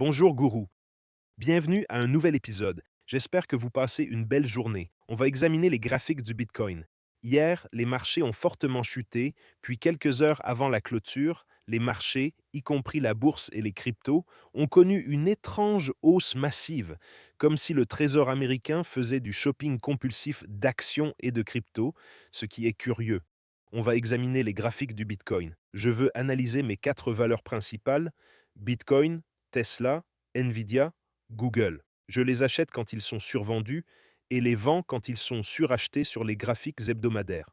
Bonjour gourou, bienvenue à un nouvel épisode. J'espère que vous passez une belle journée. On va examiner les graphiques du Bitcoin. Hier, les marchés ont fortement chuté, puis quelques heures avant la clôture, les marchés, y compris la bourse et les cryptos, ont connu une étrange hausse massive, comme si le Trésor américain faisait du shopping compulsif d'actions et de cryptos, ce qui est curieux. On va examiner les graphiques du Bitcoin. Je veux analyser mes quatre valeurs principales: Bitcoin, Tesla, Nvidia, Google. Je les achète quand ils sont survendus et les vends quand ils sont surachetés sur les graphiques hebdomadaires.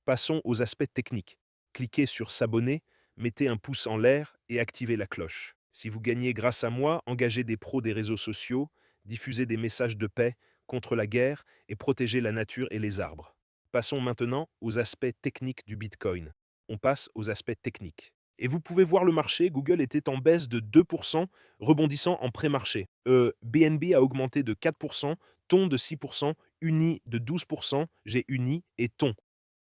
Passons aux aspects techniques. Cliquez sur s'abonner, mettez un pouce en l'air et activez la cloche. Si vous gagnez grâce à moi, engagez des pros des réseaux sociaux, diffusez des messages de paix contre la guerre et protégez la nature et les arbres. Passons maintenant aux aspects techniques du Bitcoin. On passe aux aspects techniques. Et vous pouvez voir le marché, Google était en baisse de 2%, rebondissant en pré-marché. BNB a augmenté de 4%, Ton de 6%, Uni de 12%, j'ai Uni et Ton.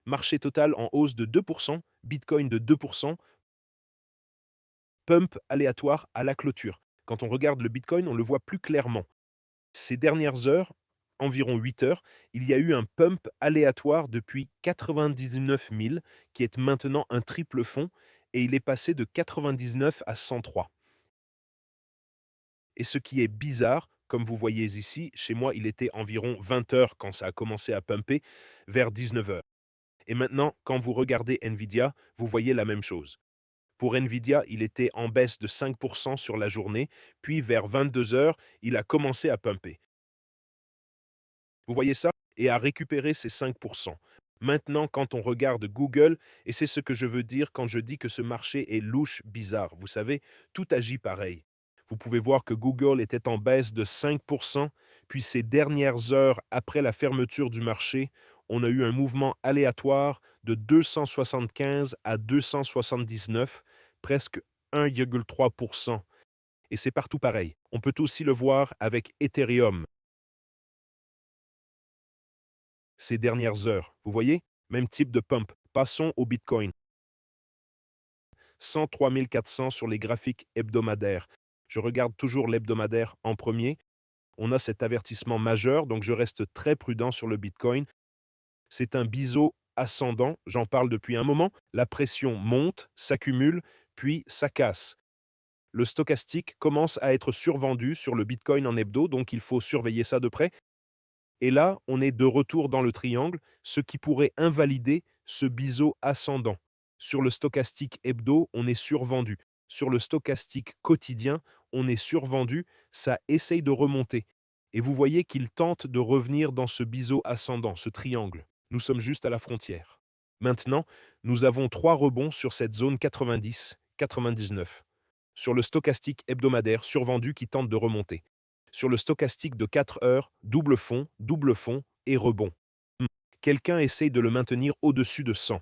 Marché total en hausse de 2%, Bitcoin de 2%, pump aléatoire à la clôture. Quand on regarde le Bitcoin, on le voit plus clairement. Ces dernières heures, environ 8 heures, il y a eu un pump aléatoire depuis 99 000, qui est maintenant un triple fond, et il est passé de 99 à 103. Et ce qui est bizarre, comme vous voyez ici, chez moi, il était environ 20 heures quand ça a commencé à pumper, vers 19 heures. Et maintenant, quand vous regardez Nvidia, vous voyez la même chose. Pour Nvidia, il était en baisse de 5% sur la journée, puis vers 22 heures, il a commencé à pumper. Vous voyez ça? Et à récupérer ces 5%. Maintenant, quand on regarde Google, et c'est ce que je veux dire quand je dis que ce marché est louche, bizarre, vous savez, tout agit pareil. Vous pouvez voir que Google était en baisse de 5%, puis ces dernières heures après la fermeture du marché, on a eu un mouvement aléatoire de 275 à 279, presque 1,3%. Et c'est partout pareil. On peut aussi le voir avec Ethereum ces dernières heures. Vous voyez? Même type de pump. Passons au Bitcoin. 103 400 sur les graphiques hebdomadaires. Je regarde toujours l'hebdomadaire en premier. On a cet avertissement majeur, donc je reste très prudent sur le Bitcoin. C'est un biseau ascendant, j'en parle depuis un moment. La pression monte, s'accumule, puis ça casse. Le stochastique commence à être survendu sur le Bitcoin en hebdo, donc il faut surveiller ça de près. Et là, on est de retour dans le triangle, ce qui pourrait invalider ce biseau ascendant. Sur le stochastique hebdo, on est survendu. Sur le stochastique quotidien, on est survendu, ça essaye de remonter. Et vous voyez qu'il tente de revenir dans ce biseau ascendant, ce triangle. Nous sommes juste à la frontière. Maintenant, nous avons trois rebonds sur cette zone 90-99. Sur le stochastique hebdomadaire survendu qui tente de remonter. Sur le stochastique de 4 heures, double fond et rebond. Hmm. Quelqu'un essaye de le maintenir au-dessus de 100.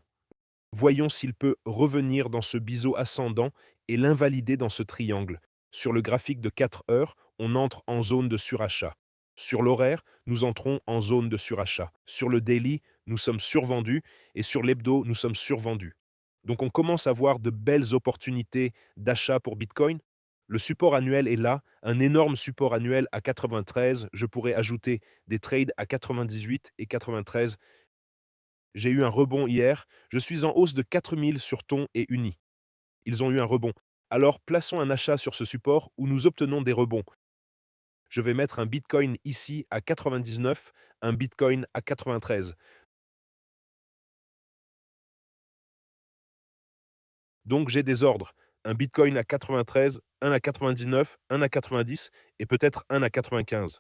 Voyons s'il peut revenir dans ce biseau ascendant et l'invalider dans ce triangle. Sur le graphique de 4 heures, on entre en zone de surachat. Sur l'horaire, nous entrons en zone de surachat. Sur le daily, nous sommes survendus et sur l'hebdo, nous sommes survendus. Donc on commence à voir de belles opportunités d'achat pour Bitcoin. Le support annuel est là, un énorme support annuel à 93. Je pourrais ajouter des trades à 98 et 93. J'ai eu un rebond hier. Je suis en hausse de 4000 sur Ton et Uni. Ils ont eu un rebond. Alors plaçons un achat sur ce support où nous obtenons des rebonds. Je vais mettre un Bitcoin ici à 99, un Bitcoin à 93. Donc j'ai des ordres. Un Bitcoin à 93, un à 99, un à 90 et peut-être un à 95.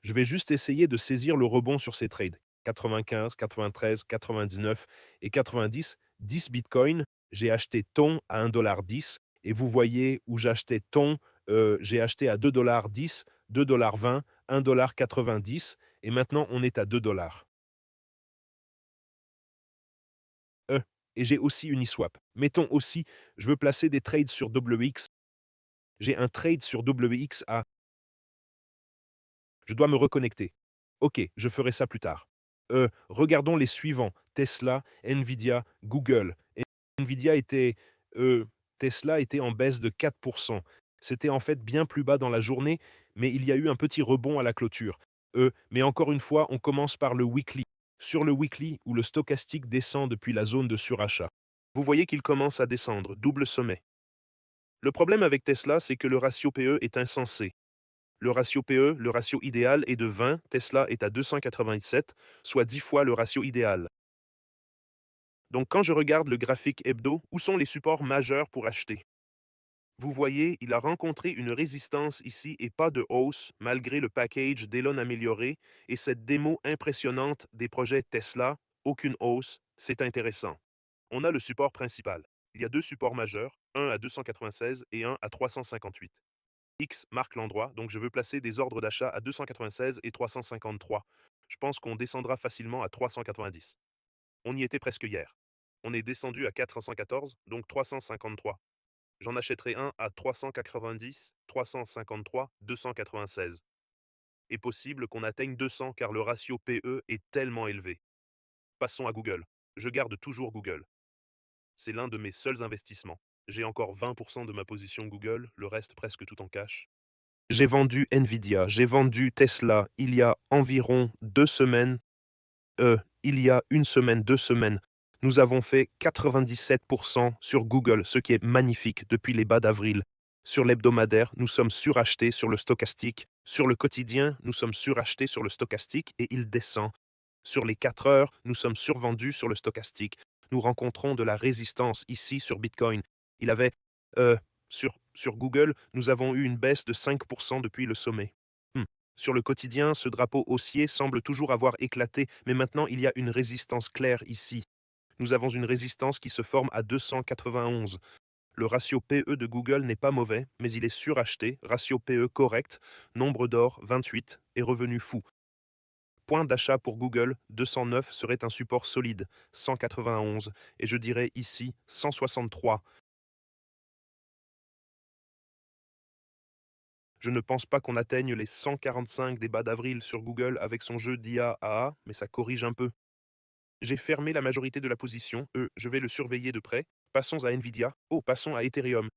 Je vais juste essayer de saisir le rebond sur ces trades. 95, 93, 99 et 90, 10 bitcoins. J'ai acheté Ton à 1,10 $ et vous voyez où j'achetais Ton, j'ai acheté à 2,10 $, 2,20 $, 1,90 $ et maintenant on est à 2 $. Euh, et j'ai aussi Uniswap. Mettons aussi, je veux placer des trades sur WX. J'ai un trade sur WX à. Je dois me reconnecter. Ok, je ferai ça plus tard. Regardons les suivants. Tesla, Nvidia, Google. Nvidia était Tesla était en baisse de 4%. C'était en fait bien plus bas dans la journée, mais il y a eu un petit rebond à la clôture. Mais encore une fois, on commence par le weekly. Sur le weekly, où le stochastique descend depuis la zone de surachat. Vous voyez qu'il commence à descendre, double sommet. Le problème avec Tesla, c'est que le ratio PE est insensé. Le ratio PE, le ratio idéal, est de 20, Tesla est à 287, soit 10 fois le ratio idéal. Donc quand je regarde le graphique hebdo, où sont les supports majeurs pour acheter? Vous voyez, il a rencontré une résistance ici et pas de hausse malgré le package d'Elon amélioré et cette démo impressionnante des projets Tesla, aucune hausse, c'est intéressant. On a le support principal. Il y a deux supports majeurs, un à 296 et un à 358. X marque l'endroit, donc je veux placer des ordres d'achat à 296 et 353. Je pense qu'on descendra facilement à 390. On y était presque hier. On est descendu à 414, donc 353. J'en achèterai un à 390, 353, 296. Est possible qu'on atteigne 200 car le ratio PE est tellement élevé. Passons à Google. Je garde toujours Google. C'est l'un de mes seuls investissements. J'ai encore 20% de ma position Google, le reste presque tout en cash. J'ai vendu Nvidia, j'ai vendu Tesla il y a environ 2 semaines. Il y a une semaine, 2 semaines. Nous avons fait 97% sur Google, ce qui est magnifique depuis les bas d'avril. Sur l'hebdomadaire, nous sommes surachetés sur le stochastique. Sur le quotidien, nous sommes surachetés sur le stochastique et il descend. Sur les 4 heures, nous sommes survendus sur le stochastique. Nous rencontrons de la résistance ici sur Bitcoin. Il avait, sur Google, nous avons eu une baisse de 5% depuis le sommet. Sur le quotidien, ce drapeau haussier semble toujours avoir éclaté, mais maintenant il y a une résistance claire ici. Nous avons une résistance qui se forme à 291. Le ratio PE de Google n'est pas mauvais, mais il est suracheté, ratio PE correct, nombre d'or 28 et revenu fou. Point d'achat pour Google, 209 serait un support solide, 191, et je dirais ici 163. Je ne pense pas qu'on atteigne les 145 des bas d'avril sur Google avec son jeu d'IA AA, mais ça corrige un peu. J'ai fermé la majorité de la position, je vais le surveiller de près. Passons à Nvidia. Oh, passons à Ethereum.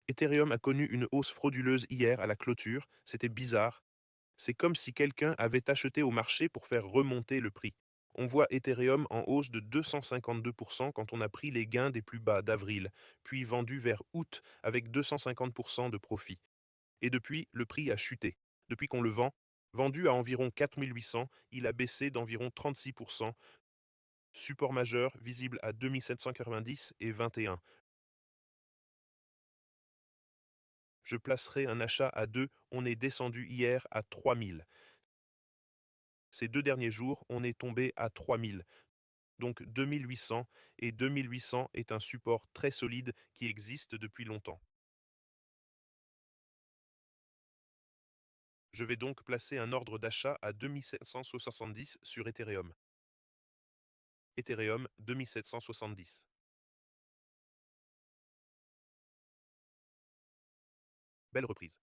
Ethereum a connu une hausse frauduleuse hier à la clôture, c'était bizarre. C'est comme si quelqu'un avait acheté au marché pour faire remonter le prix. On voit Ethereum en hausse de 252% quand on a pris les gains des plus bas d'avril, puis vendu vers août avec 250% de profit. Et depuis, le prix a chuté. Depuis qu'on le vend, vendu à environ 4800, il a baissé d'environ 36%. Support majeur visible à 2790 et 21. Je placerai un achat à 2, on est descendu hier à 3000. Ces 2 derniers jours, on est tombé à 3000. Donc 2800 et 2800 est un support très solide qui existe depuis longtemps. Je vais donc placer un ordre d'achat à 2770 sur Ethereum. Ethereum 2770. Belle reprise.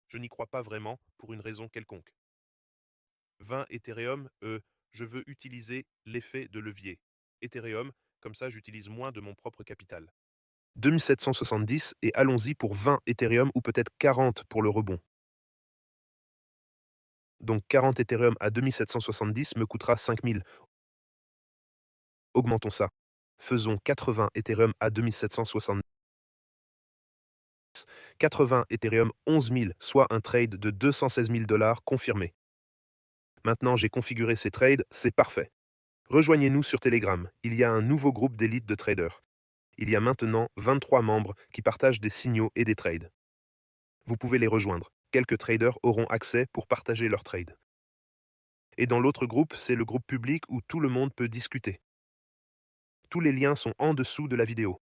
Je n'y crois pas vraiment pour une raison quelconque. 20 Ethereum, je veux utiliser l'effet de levier. Ethereum, comme ça j'utilise moins de mon propre capital. 2770 et allons-y pour 20 Ethereum ou peut-être 40 pour le rebond. Donc 40 Ethereum à 2770 me coûtera 5000. Augmentons ça. Faisons 80 Ethereum à 2770. 80 Ethereum 11 000, soit un trade de 216 000 $ confirmé. Maintenant j'ai configuré ces trades, c'est parfait. Rejoignez-nous sur Telegram, il y a un nouveau groupe d'élite de traders. Il y a maintenant 23 membres qui partagent des signaux et des trades. Vous pouvez les rejoindre. Quelques traders auront accès pour partager leurs trades. Et dans l'autre groupe, c'est le groupe public où tout le monde peut discuter. Tous les liens sont en dessous de la vidéo.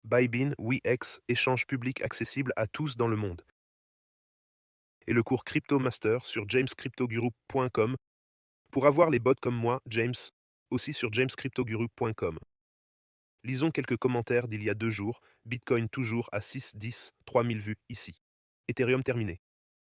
Bybin, WeX, échange public accessible à tous dans le monde. Et le cours Crypto Master sur jamescryptoguru.com pour avoir les bots comme moi, James, aussi sur jamescryptoguru.com. Lisons quelques commentaires d'il y a 2 jours. Bitcoin toujours à 6,10, 3000 vues ici. Ethereum terminé.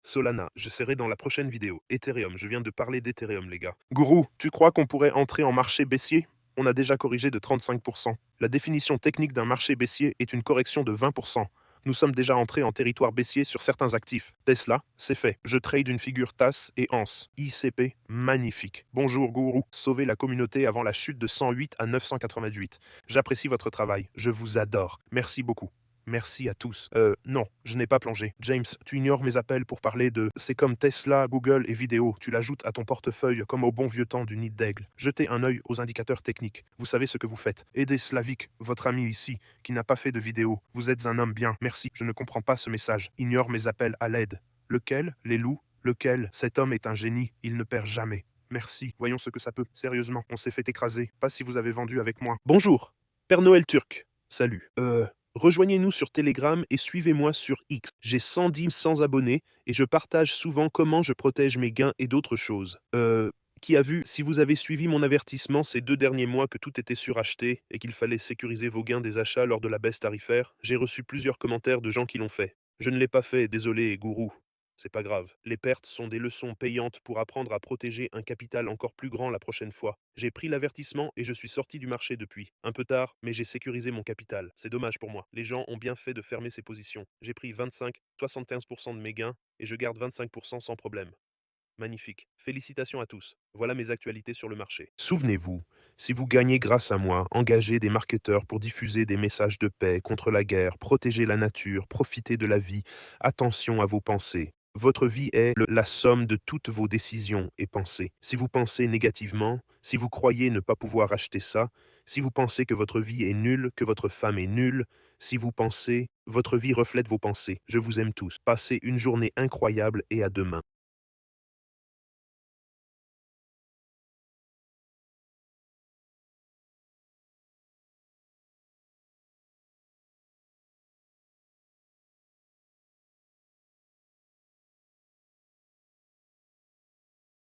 Solana, je serai dans la prochaine vidéo. Ethereum, je viens de parler d'Ethereum les gars. Gourou, tu crois qu'on pourrait entrer en marché baissier? On a déjà corrigé de 35%. La définition technique d'un marché baissier est une correction de 20%. Nous sommes déjà entrés en territoire baissier sur certains actifs. Tesla, c'est fait. Je trade une figure TAS et ANS. ICP, magnifique. Bonjour gourou. Sauvez la communauté avant la chute de 108 à 988. J'apprécie votre travail. Je vous adore. Merci beaucoup. Merci à tous. Non, je n'ai pas plongé. James, tu ignores mes appels pour parler de... C'est comme Tesla, Google et vidéo. Tu l'ajoutes à ton portefeuille comme au bon vieux temps du nid d'aigle. Jetez un œil aux indicateurs techniques. Vous savez ce que vous faites. Aidez Slavik, votre ami ici, qui n'a pas fait de vidéo. Vous êtes un homme bien. Merci. Je ne comprends pas ce message. Ignore mes appels à l'aide. Lequel? Les loups? Lequel? Cet homme est un génie. Il ne perd jamais. Merci. Voyons ce que ça peut. Sérieusement, on s'est fait écraser. Pas si vous avez vendu avec moi. Bonjour. Père Noël turc. Salut. Rejoignez-nous sur Telegram et suivez-moi sur X. J'ai 100 abonnés et je partage souvent comment je protège mes gains et d'autres choses. Qui a vu, si vous avez suivi mon avertissement ces 2 derniers mois que tout était suracheté et qu'il fallait sécuriser vos gains des achats lors de la baisse tarifaire, j'ai reçu plusieurs commentaires de gens qui l'ont fait. Je ne l'ai pas fait, désolé, gourou. C'est pas grave. Les pertes sont des leçons payantes pour apprendre à protéger un capital encore plus grand la prochaine fois. J'ai pris l'avertissement et je suis sorti du marché depuis. Un peu tard, mais j'ai sécurisé mon capital. C'est dommage pour moi. Les gens ont bien fait de fermer ces positions. J'ai pris 25-75% de mes gains et je garde 25% sans problème. Magnifique. Félicitations à tous. Voilà mes actualités sur le marché. Souvenez-vous, si vous gagnez grâce à moi, engagez des marketeurs pour diffuser des messages de paix contre la guerre, protéger la nature, profiter de la vie. Attention à vos pensées. Votre vie est la somme de toutes vos décisions et pensées. Si vous pensez négativement, si vous croyez ne pas pouvoir acheter ça, si vous pensez que votre vie est nulle, que votre femme est nulle, si vous pensez, votre vie reflète vos pensées. Je vous aime tous. Passez une journée incroyable et à demain.